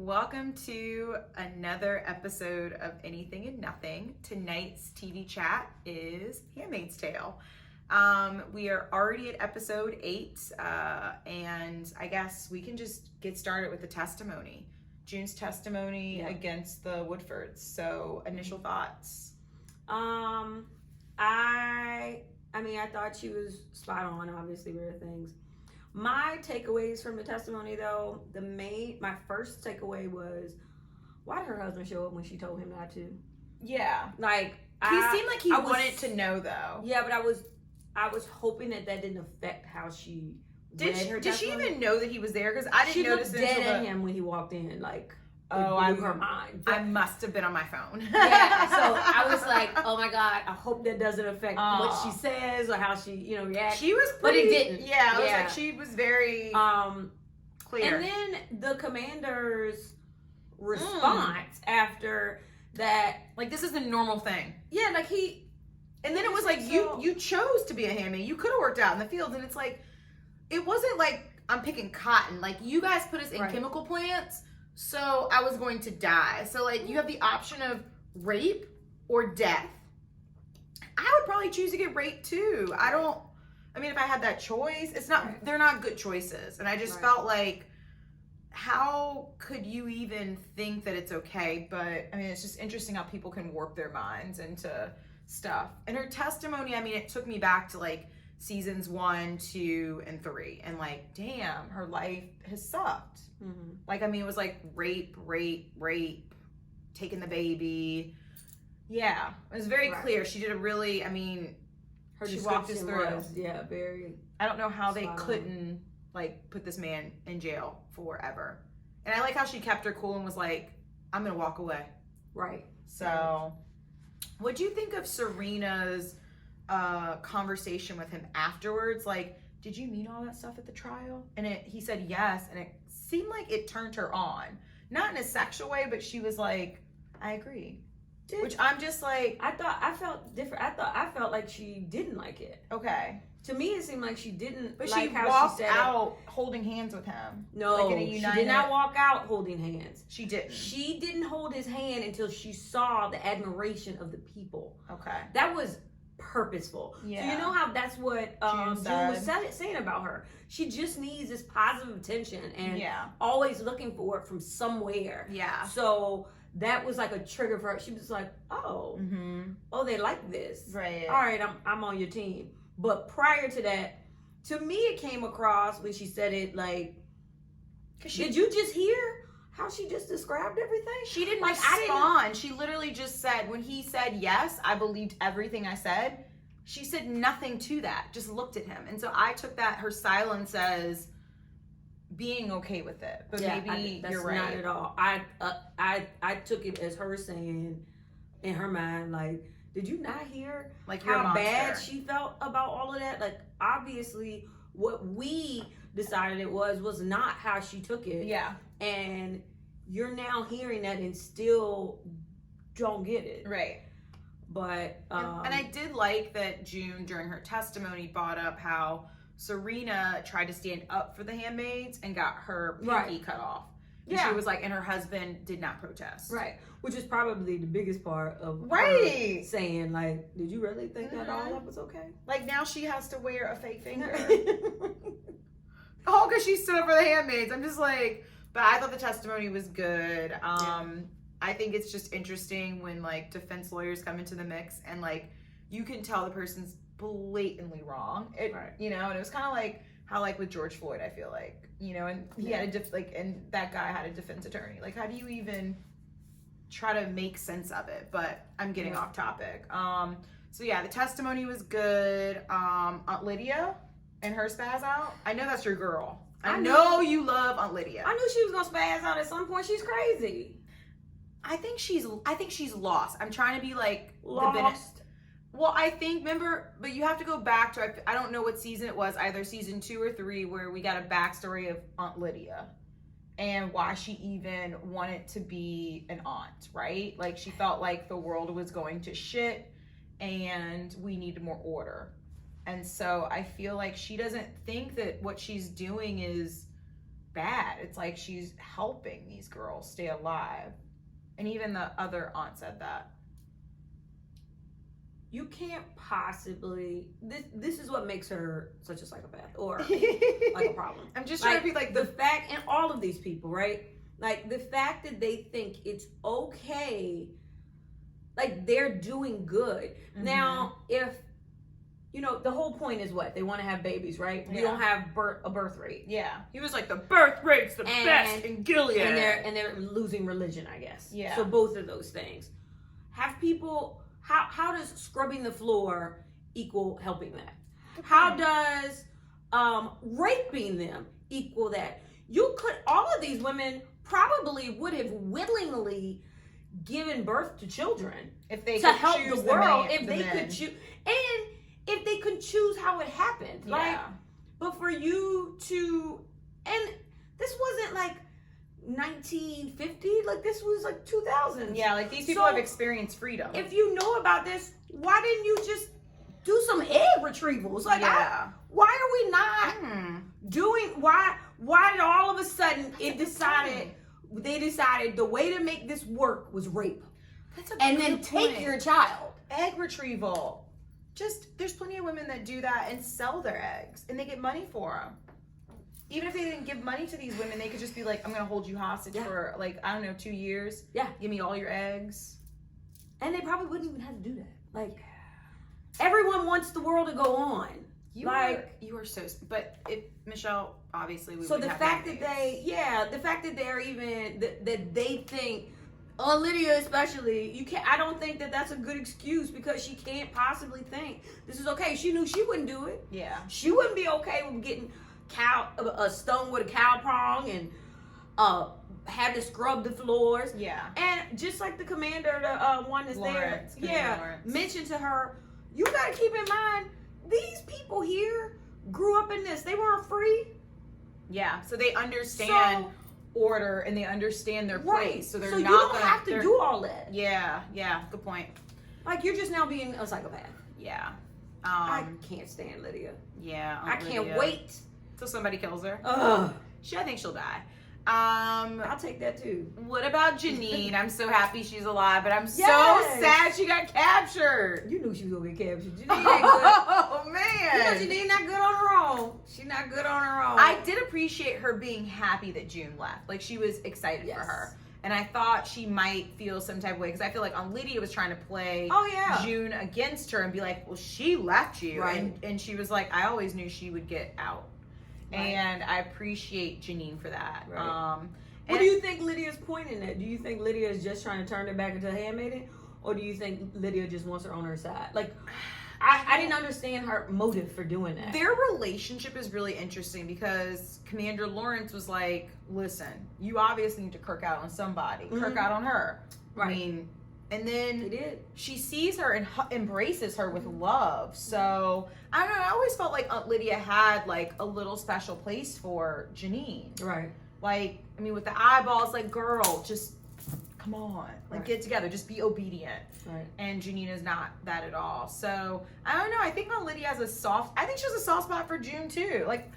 Welcome to another episode of Anything and Nothing. Tonight's TV chat is Handmaid's Tale. We are already at episode 8, and I guess we can just get started with the testimony. June's testimony against the Woodfords. So, initial thoughts? I thought she was spot on. Obviously, there are things. My takeaways from the testimony, though, my first takeaway was, why did her husband show up when she told him not to? Yeah. Like, he seemed like he wanted to know, though. Yeah, but I was hoping that didn't affect how she read her testimony. Did she even know that he was there? Because I didn't notice it. She looked dead at him when he walked in, like, blew her mind. I must have been on my phone. Yeah, so I was like, oh my God, I hope that doesn't affect what she says or how she, reacts. She was but it didn't. Yeah, I was like, she was very clear. And then the commander's response after that, like, this is a normal thing. Yeah, like and then it was like, you chose to be a handmaid. You could have worked out in the fields, and it's like, it wasn't like I'm picking cotton. Like, you guys put us in chemical plants, so I was going to die. So, like, you have the option of rape or death. I would probably choose to get raped too. If I had that choice, they're not good choices. And I just felt like, how could you even think that it's okay? But it's just interesting how people can warp their minds into stuff. And her testimony, it took me back to like seasons 1, 2, and 3. And like, damn, her life has sucked. Mm-hmm. Like, it was like rape, taking the baby. Yeah, it was very clear. She did a really, her she walked us through. Very. I don't know how they couldn't like put this man in jail forever. And I like how she kept her cool and was like, I'm gonna walk away. Right. So, what'd you think of Serena's conversation with him afterwards? Like, did you mean all that stuff at the trial? And he said yes, and it seemed like it turned her on. Not in a sexual way, but she was like, I agree. Which I'm just like, I felt different. I felt like she didn't like it. Okay. To me, it seemed like she didn't. But like she how walked she said out holding hands with him. No, like in a United... she did not walk out holding hands. She didn't. She didn't hold his hand until she saw the admiration of the people. Okay. That was purposeful. Yeah. So you know how that's what June was saying about her. She just needs this positive attention and always looking for it from somewhere. Yeah. So that was like a trigger for her. She was like, oh, they like this. Right. All right, I'm on your team. But prior to that, to me, it came across when she said it like, did you just hear how she just described everything? She didn't respond. She literally just said, when he said yes, I believed everything I said. She said nothing to that, just looked at him. And so I took that, her silence, as being okay with it. But maybe you're right. Not at all. I took it as her saying in her mind, like, did you not hear like how bad she felt about all of that? Like, obviously, what we decided it was not how she took it. Yeah. And you're now hearing that and still don't get it. Right. But and I did like that June, during her testimony, brought up how Serena tried to stand up for the handmaids and got her pinky cut off. And she was like, and her husband did not protest. Right. Which is probably the biggest part of her saying, like, did you really think that all that was okay? Like, now she has to wear a fake finger. Oh, because she stood up for the handmaids. I'm just like, but I thought the testimony was good. I think it's just interesting when, like, defense lawyers come into the mix and, like, you can tell the person's blatantly wrong. And it was kind of like how, like, with George Floyd, I feel like, and he had and that guy had a defense attorney. Like, how do you even try to make sense of it? But I'm getting off topic. So the testimony was good. Aunt Lydia and her spaz out. I know that's your girl. I know you love Aunt Lydia. I knew she was gonna spaz out at some point. She's crazy. I think she's lost. I'm trying to be like lost. Well, I think, but you have to go back to, I don't know what season it was, either season 2 or 3, where we got a backstory of Aunt Lydia and why she even wanted to be an aunt, right? Like, she felt like the world was going to shit and we needed more order. And so I feel like she doesn't think that what she's doing is bad. It's like she's helping these girls stay alive. And even the other aunt said that. You can't possibly. This is what makes her such a psychopath or like a problem. I'm just trying to be like the fact, and all of these people, right? Like the fact that they think it's okay, like they're doing good. Mm-hmm. Now, if the whole point is what they want to have babies, right? We don't have a birth rate. Yeah, he was like the birth rate's the best in Gilead, and they're losing religion, I guess. Yeah. So both of those things have people. How does scrubbing the floor equal helping that? How does raping them equal that? All of these women probably would have willingly given birth to children if they to could help choose the world, if they could choose, and if they could choose how it happened. Yeah. Like, but for you to, and this wasn't like 1950, like this was like 2000. Yeah, like these people have experienced freedom. If you know about this, why didn't you just do some egg retrievals? Like, why are we not doing? Why did all of a sudden they decided the way to make this work was rape? And then take your child. Egg retrieval. There's plenty of women that do that and sell their eggs, and they get money for them. Even if they didn't give money to these women, they could just be like, I'm going to hold you hostage for, like, I don't know, 2 years. Yeah. Give me all your eggs. And they probably wouldn't even have to do that. Like, everyone wants the world to go on. You are so... But Michelle, obviously, we would have the fact that they're even... That they think... Lydia especially, I don't think that that's a good excuse because she can't possibly think this is okay. She knew she wouldn't do it. Yeah. She wouldn't be okay with getting a stone with a cow prong and had to scrub the floors. Yeah. And just like the commander, the one that's Lawrence, there, mentioned to her, you gotta keep in mind, these people here grew up in this. They weren't free. Yeah. So they understand order and they understand their place. So they're not you don't have to do all that. Yeah. Good point. Like, you're just now being a psychopath. Yeah. I can't stand Lydia. Yeah. I can't wait till somebody kills her. I think she'll die. I'll take that too. What about Janine? I'm so happy she's alive, but I'm so sad she got captured. You knew she was gonna get captured. Janine ain't good. Oh man. Janine not good on her own. She's not good on her own. I did appreciate her being happy that June left. Like, she was excited for her. And I thought she might feel some type of way because I feel like Lydia was trying to play June against her and be like, well, she left you. Right. And she was like, I always knew she would get out. Right. And I appreciate Janine for that. Right. What do you think Lydia's point in that? Do you think Lydia is just trying to turn her back into a handmaiden? Or do you think Lydia just wants her on her side? Like, I didn't understand her motive for doing that. Their relationship is really interesting because Commander Lawrence was like, listen, you obviously need to kirk out on somebody. Mm-hmm. Kirk out on her. Right. I mean, and then she sees her and embraces her with love. So, I don't know, I always felt like Aunt Lydia had like a little special place for Janine. Right. Like, I mean, with the eyeballs, like, girl, just come on, like, get together, just be obedient. Right. And Janine is not that at all. So I don't know. I think Aunt Lydia has a soft spot for June too. Like,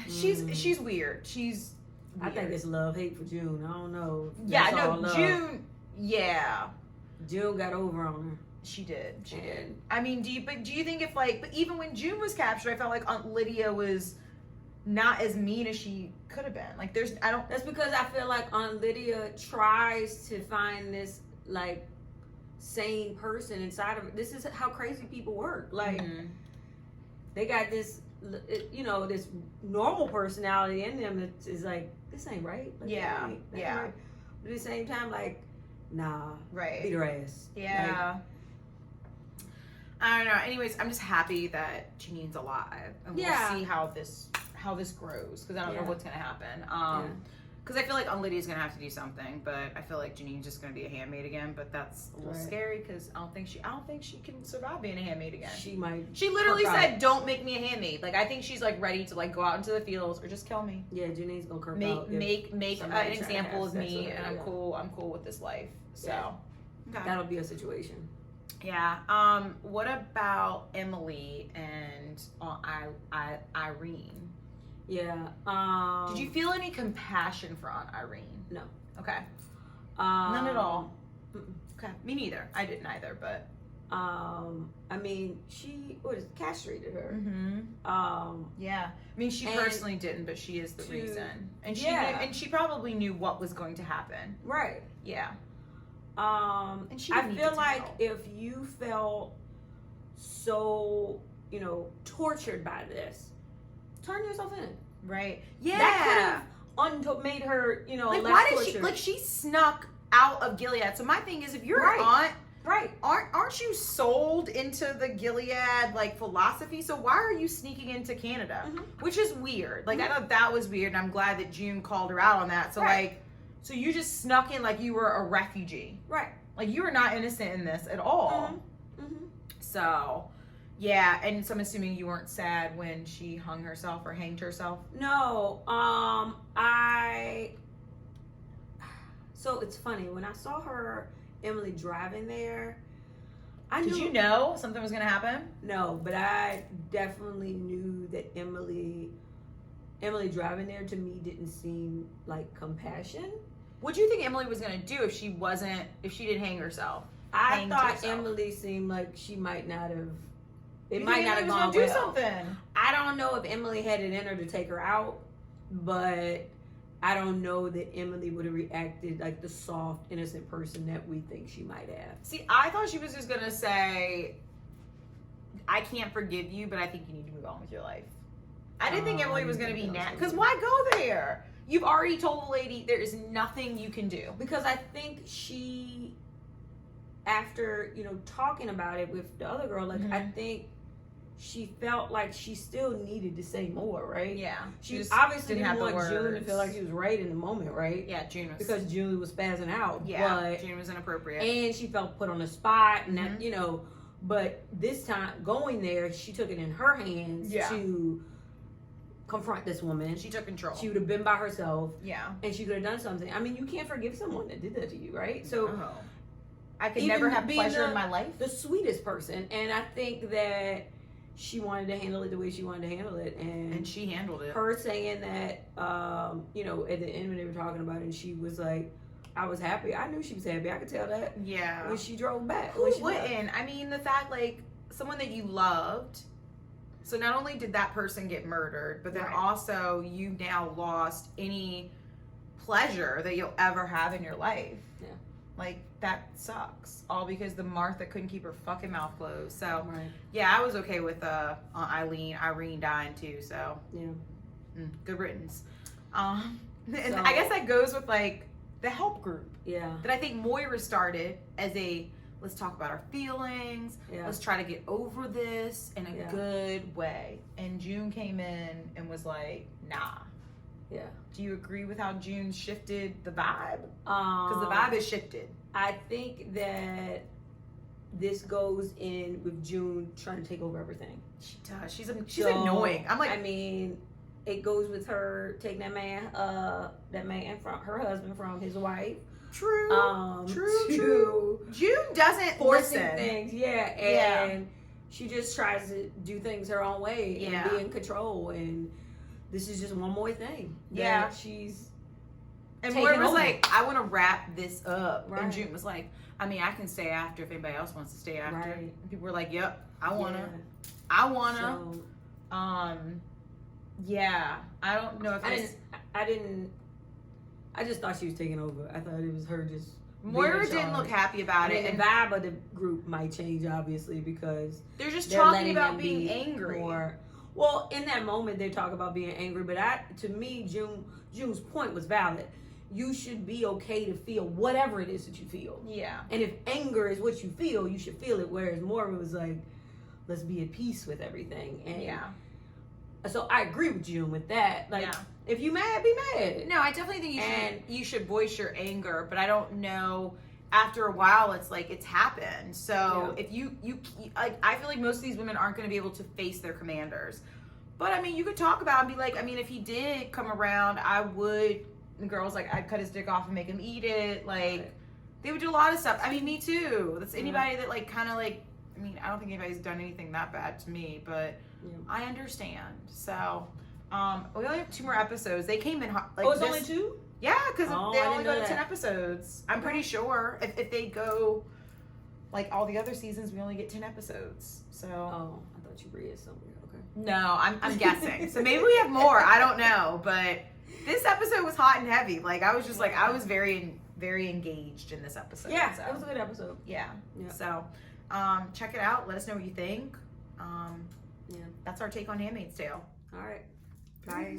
she's weird. She's weird. I think it's love-hate for June. I don't know. Yeah, no, June. Yeah. June got over on her. She did. I mean, do you think if but even when June was captured, I felt like Aunt Lydia was not as mean as she could have been. Like, that's because I feel like Aunt Lydia tries to find this like sane person inside of it. This is how crazy people work. Like, they got this, this normal personality in them that is like, this ain't right. Like, yeah. Ain't right. But at the same time, like, nah, right, beat her ass. Yeah. Like, I don't know. Anyways, I'm just happy that Janine's alive, and we'll see how this grows, because I don't know what's gonna happen. Because I feel like Aunt Lydia's gonna have to do something, but I feel like Janine's just gonna be a handmaid again. But that's a little scary because I don't think she can survive being a handmaid again. She might. She literally said, "Don't make me a handmaid." Like, I think she's like ready to like go out into the fields or just kill me. Yeah, Janine's gonna curb out. Make an example of me, and I'm cool. I'm cool with this life. So that'll be a situation. Yeah. What about Emily and Irene? Yeah. Did you feel any compassion for Aunt Irene? No. Okay. None at all. Okay. Me neither. I didn't either, but. I mean, she castrated her. Yeah. I mean, she personally didn't, but she is the reason, and she probably knew what was going to happen. Right. Yeah. And I feel like if you felt so, tortured by this, turn yourself in. Right. Yeah. That could have made her, like, less why did tortured. she, like, she snuck out of Gilead. So my thing is, if you're an aunt, right, aren't you sold into the Gilead, like, philosophy? So why are you sneaking into Canada? Which is weird. Like, I thought that was weird, and I'm glad that June called her out on that. So, like, so you just snuck in like you were a refugee. Right. Like, you were not innocent in this at all. So, yeah, and so I'm assuming you weren't sad when she hung herself or hanged herself? No. So it's funny, when I saw Emily driving there, I knew. Did you know something was going to happen? No, but I definitely knew that Emily driving there to me didn't seem like compassion. What do you think Emily was going to do if she didn't hang herself? I thought Emily seemed like she might not have. It You might think not have Emily was gone gonna do well. something. I don't know if Emily had it in her to take her out, but I don't know that Emily would have reacted like the soft, innocent person that we think she might have. See, I thought she was just going to say, I can't forgive you, but I think you need to move on with your life. I didn't think Emily was going to be because why go there? You've already told the lady there is nothing you can do. Because I think she, after, talking about it with the other girl, like, I think she felt like she still needed to say more, right? Yeah. She obviously didn't want June to feel like she was right in the moment, right? Yeah, June was. Because June was spazzing out. Yeah, but, June was inappropriate. And she felt put on the spot, and that, but this time, going there, she took it in her hands to confront this woman. She took control. She would have been by herself. Yeah. And she could have done something. I mean, you can't forgive someone that did that to you, right? So I could never have pleasure in my life. The sweetest person. And I think that she wanted to handle it the way she wanted to handle it. And she handled it. Her saying that, at the end when they were talking about it, and she was like, I was happy. I knew she was happy. I could tell that. Yeah. When she drove back. Who wouldn't? I mean, the fact, like, someone that you loved. So not only did that person get murdered, but then also you now lost any pleasure that you'll ever have in your life. Yeah. Like, that sucks. All because the Martha couldn't keep her fucking mouth closed. So, yeah, I was okay with Aunt Irene dying too. So, yeah. Good riddance. And I guess that goes with, like, the help group. Yeah. That I think Moira started as a, let's talk about our feelings. Yeah. Let's try to get over this in a good way. And June came in and was like, nah. Yeah. Do you agree with how June shifted the vibe? Because the vibe has shifted. I think that this goes in with June trying to take over everything. She does. She's annoying. I'm like, I mean, it goes with her taking that man from her husband from his wife. True. True. June doesn't forcing listen. Things, and she just tries to do things her own way and be in control. And this is just one more thing. Yeah, she's. And Moira was like, I want to wrap this up. Right. And June was like, I mean, I can stay after if anybody else wants to stay after. Right. And people were like, yep, I wanna. I wanna. So, yeah, I don't know if I just thought she was taking over. I thought it was her just. Moira didn't look happy about it. And the vibe of the group might change, obviously, because they're just talking about being angry. Well, in that moment, they talk about being angry, but to me, June's point was valid. You should be okay to feel whatever it is that you feel. Yeah. And if anger is what you feel, you should feel it. Whereas Moira was like, let's be at peace with everything. And so I agree with June with that. Like, if you mad, be mad. No, I definitely think you should voice your anger, but I don't know. After a while, it's like it's happened. So if you like, I feel like most of these women aren't going to be able to face their commanders. But I mean, you could talk about and be like, I mean, if he did come around, I would. The girls like, I'd cut his dick off and make him eat it. Like, they would do a lot of stuff. I mean, me too. That's anybody that like kind of like. I mean, I don't think anybody's done anything that bad to me, but I understand. So, We only have 2 more episodes. They came in hot. Like, it's only 2? Yeah, because they only go to 10 that. episodes. I'm pretty sure if they go like all the other seasons, we only get 10 episodes. So. Oh, I thought you read somewhere. Okay. No, I'm guessing. So maybe we have more. I don't know, but this episode was hot and heavy. Like I was just like I was very engaged in this episode. Yeah, so. it was a good episode. Yeah. Yeah. So, check it out. Let us know what you think. Yeah. That's our take on Handmaid's Tale. All right. Bye.